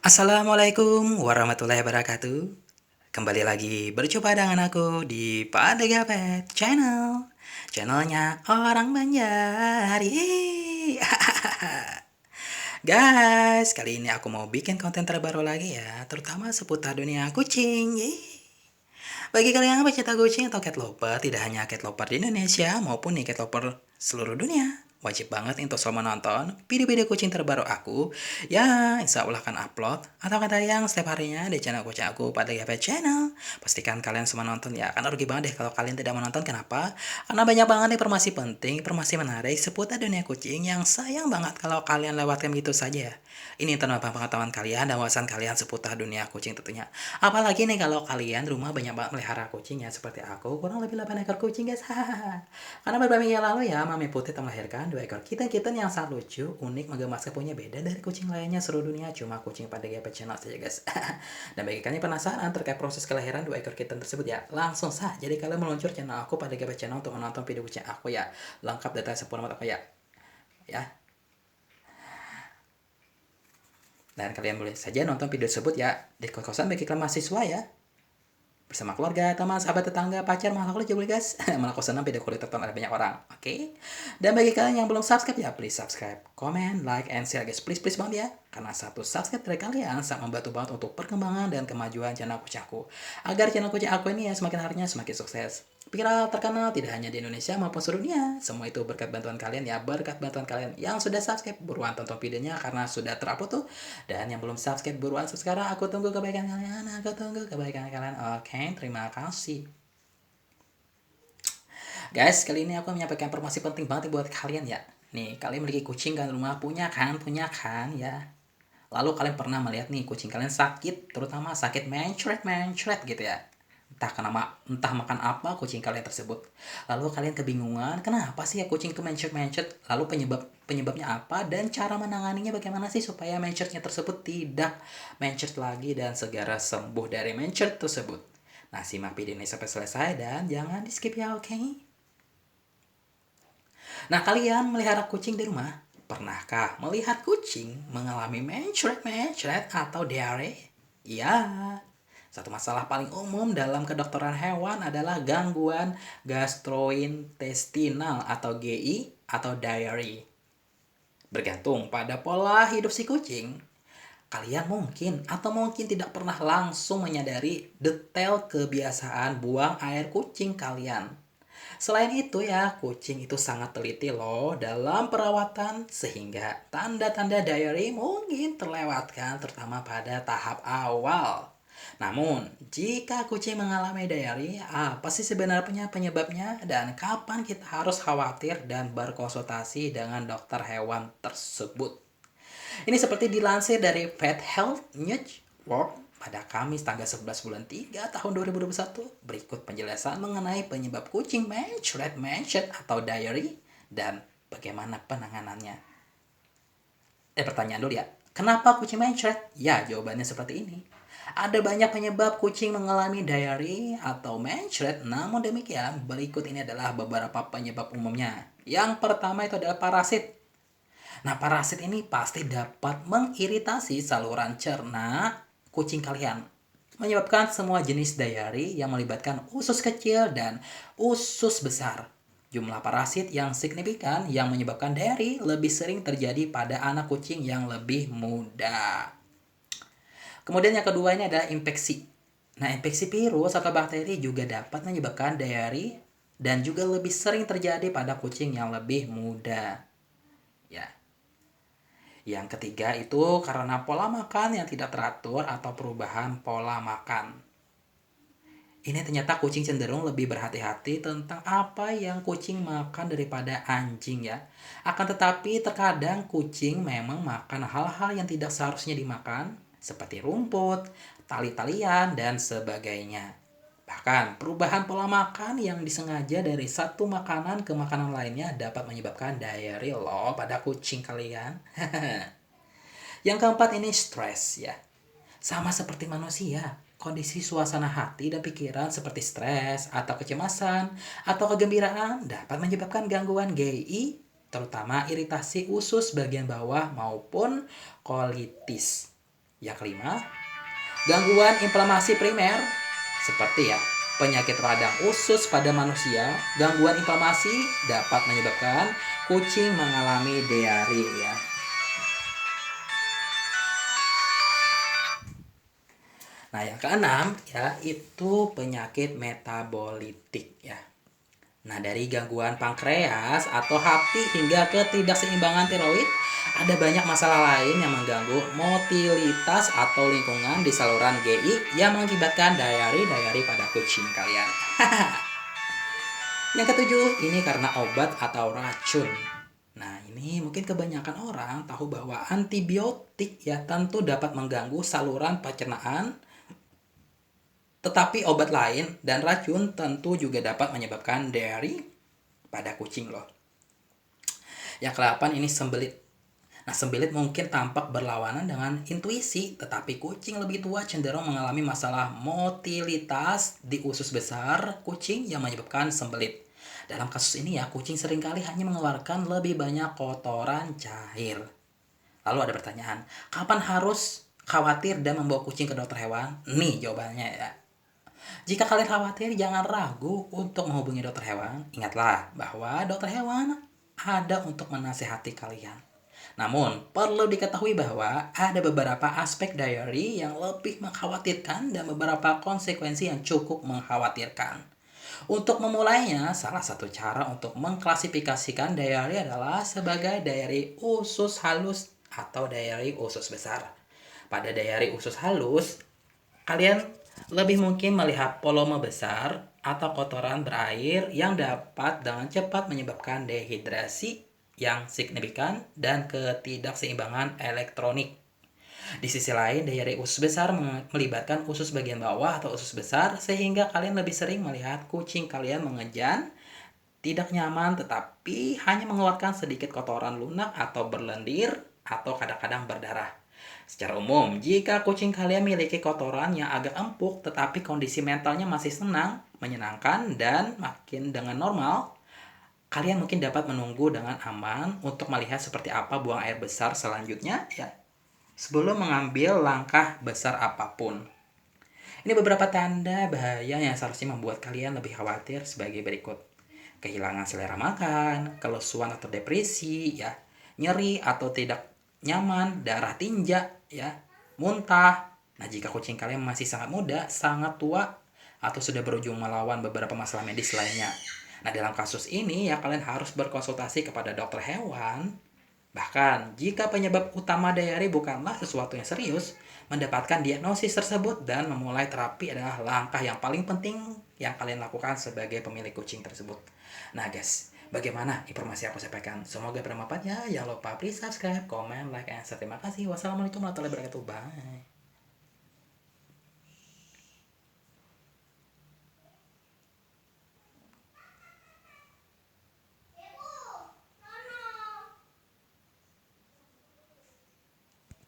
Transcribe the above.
Assalamualaikum warahmatullahi wabarakatuh. Kembali lagi berjumpa dengan aku di Padega Pet Channel. Channelnya orang Banjar. Yeay. Guys, kali ini aku mau bikin konten terbaru lagi ya, terutama seputar dunia kucing. Yeay. Bagi kalian yang pecinta kucing atau cat lover, tidak hanya cat lover di Indonesia maupun nih cat lover seluruh dunia, wajib banget untuk selalu menonton video-video kucing terbaru aku yang insya Allah akan upload atau akan tayang setiap harinya di channel kucing aku pada GP Channel. Pastikan kalian semua nonton ya, karena rugi banget deh kalau kalian tidak menonton. Kenapa? Karena banyak banget informasi penting, informasi menarik seputar dunia kucing yang sayang banget kalau kalian lewatkan gitu saja. Ini tanpa pengetahuan kalian dan wawasan kalian seputar dunia kucing tentunya. Apalagi nih kalau kalian rumah banyak banget melihara kucing ya, seperti aku kurang lebih 8 ekor kucing guys. Karena beberapa minggu yang lalu ya, Mami Putih telah melahirkan 2 ekor kitten-kitten yang sangat lucu, unik, menggemaskan, punya beda dari kucing lainnya seluruh dunia, cuma kucing pada GP Channel saja guys. Dan bagi kalian yang penasaran terkait proses kelahiran 2 ekor kitten tersebut ya, langsung saja jadi kalian meluncur channel aku pada GP Channel untuk menonton video kucing aku ya, lengkap data sempurna aku ya. Ya, dan kalian boleh saja nonton video tersebut ya di kos-kosan bagi kalian mahasiswa ya, bersama keluarga, teman, sahabat, tetangga, pacar, malah kulit juga guys. Malah kosan video kulit tertonton ada banyak orang. Oke. Dan bagi kalian yang belum subscribe ya, please subscribe, comment, like, and share guys. Please banget ya. Karena satu subscribe dari kalian sangat membantu banget untuk perkembangan dan kemajuan channel kucing aku. Agar channel kucing aku ini ya semakin harinya semakin sukses, viral, terkenal tidak hanya di Indonesia maupun seluruh dunia. Semua itu berkat bantuan kalian ya, berkat bantuan kalian yang sudah subscribe, buruan tonton videonya karena sudah terupload tuh. Dan yang belum subscribe, buruan subscribe sekarang. Aku tunggu kebaikan kalian, aku tunggu kebaikan kalian. Oke, terima kasih. Guys, kali ini aku menyampaikan informasi penting banget buat kalian ya. Nih, kalian memiliki kucing kan rumah, punya kan ya. Lalu kalian pernah melihat nih kucing kalian sakit, terutama sakit mencret gitu ya. Entah makan apa kucing kalian tersebut. Lalu kalian kebingungan, kenapa sih ya kucing itu mencret? Lalu penyebabnya apa dan cara menanganinya bagaimana sih supaya mencretnya tersebut tidak mencret lagi dan segera sembuh dari mencret tersebut. Nah, simak video ini sampai selesai dan jangan di skip ya, oke? Nah, kalian melihara kucing di rumah? Pernahkah melihat kucing mengalami mencret atau diare? Ya, satu masalah paling umum dalam kedokteran hewan adalah gangguan gastrointestinal atau GI atau diare. Bergantung pada pola hidup si kucing, kalian mungkin tidak pernah langsung menyadari detail kebiasaan buang air kucing kalian. Selain itu ya, kucing itu sangat teliti loh dalam perawatan sehingga tanda-tanda diare mungkin terlewatkan terutama pada tahap awal. Namun, jika kucing mengalami diare, apa sih sebenarnya penyebabnya dan kapan kita harus khawatir dan berkonsultasi dengan dokter hewan tersebut? Ini seperti dilansir dari Pet Health Network pada Kamis tanggal 11 bulan 3 tahun 2021. Berikut penjelasan mengenai penyebab kucing mencret atau diare dan bagaimana penanganannya. Pertanyaan dulu ya. Kenapa kucing mencret? Ya, jawabannya seperti ini. Ada banyak penyebab kucing mengalami diare atau mencret, namun demikian berikut ini adalah beberapa penyebab umumnya. Yang pertama itu adalah parasit. Nah, parasit ini pasti dapat mengiritasi saluran cerna kucing kalian, menyebabkan semua jenis diare yang melibatkan usus kecil dan usus besar. Jumlah parasit yang signifikan yang menyebabkan diare lebih sering terjadi pada anak kucing yang lebih muda. Kemudian yang kedua ini adalah infeksi. Nah, infeksi virus atau bakteri juga dapat menyebabkan diare dan juga lebih sering terjadi pada kucing yang lebih muda. Ya. Yang ketiga itu karena pola makan yang tidak teratur atau perubahan pola makan. Ini ternyata kucing cenderung lebih berhati-hati tentang apa yang kucing makan daripada anjing ya. Akan tetapi terkadang kucing memang makan hal-hal yang tidak seharusnya dimakan, seperti rumput, tali-talian, dan sebagainya. Bahkan perubahan pola makan yang disengaja dari satu makanan ke makanan lainnya dapat menyebabkan diare loh pada kucing kalian. Yang keempat ini stres ya. Sama seperti manusia, kondisi suasana hati dan pikiran seperti stres atau kecemasan atau kegembiraan dapat menyebabkan gangguan GI, terutama iritasi usus bagian bawah maupun kolitis. Yang kelima, gangguan inflamasi primer seperti penyakit radang usus pada manusia. Gangguan inflamasi dapat menyebabkan kucing mengalami diare ya. Nah, yang keenam itu penyakit metabolitik ya. Nah, dari gangguan pankreas atau hati hingga ketidakseimbangan tiroid, ada banyak masalah lain yang mengganggu motilitas atau lingkungan di saluran GI yang mengakibatkan diare pada kucing kalian. Yang ketujuh, ini karena obat atau racun. Nah, ini mungkin kebanyakan orang tahu bahwa antibiotik tentu dapat mengganggu saluran pencernaan, tetapi obat lain dan racun tentu juga dapat menyebabkan diare pada kucing loh. Yang ke-8 ini sembelit. Nah, sembelit mungkin tampak berlawanan dengan intuisi, tetapi kucing lebih tua cenderung mengalami masalah motilitas di usus besar kucing yang menyebabkan sembelit. Dalam kasus ini kucing seringkali hanya mengeluarkan lebih banyak kotoran cair. Lalu ada pertanyaan, kapan harus khawatir dan membawa kucing ke dokter hewan? Nih jawabannya ya. Jika kalian khawatir, jangan ragu untuk menghubungi dokter hewan. Ingatlah bahwa dokter hewan ada untuk menasihati kalian. Namun, perlu diketahui bahwa ada beberapa aspek diare yang lebih mengkhawatirkan dan beberapa konsekuensi yang cukup mengkhawatirkan. Untuk memulainya, salah satu cara untuk mengklasifikasikan diare adalah sebagai diare usus halus atau diare usus besar. Pada diare usus halus, kalian lebih mungkin melihat volume besar atau kotoran berair yang dapat dengan cepat menyebabkan dehidrasi yang signifikan dan ketidakseimbangan elektronik. Di sisi lain, diare usus besar melibatkan usus bagian bawah atau usus besar, sehingga kalian lebih sering melihat kucing kalian mengejan, tidak nyaman, tetapi hanya mengeluarkan sedikit kotoran lunak atau berlendir, atau kadang-kadang berdarah. Secara umum, jika kucing kalian memiliki kotoran yang agak empuk, tetapi kondisi mentalnya masih senang, menyenangkan, dan makin dengan normal, kalian mungkin dapat menunggu dengan aman untuk melihat seperti apa buang air besar selanjutnya sebelum mengambil langkah besar apapun. Ini beberapa tanda bahaya yang seharusnya membuat kalian lebih khawatir sebagai berikut. Kehilangan selera makan, kelesuan atau depresi, nyeri atau tidak nyaman, darah tinja, muntah. Nah, jika kucing kalian masih sangat muda, sangat tua, atau sudah berujung melawan beberapa masalah medis lainnya. Nah, dalam kasus ini kalian harus berkonsultasi kepada dokter hewan. Bahkan, jika penyebab utama diare bukanlah sesuatu yang serius, mendapatkan diagnosis tersebut dan memulai terapi adalah langkah yang paling penting yang kalian lakukan sebagai pemilik kucing tersebut. Nah guys, bagaimana informasi yang aku sampaikan? Semoga bermanfaat ya. Jangan lupa please subscribe, comment, like, and share. Terima kasih. Wassalamualaikum warahmatullahi wabarakatuh. Bye.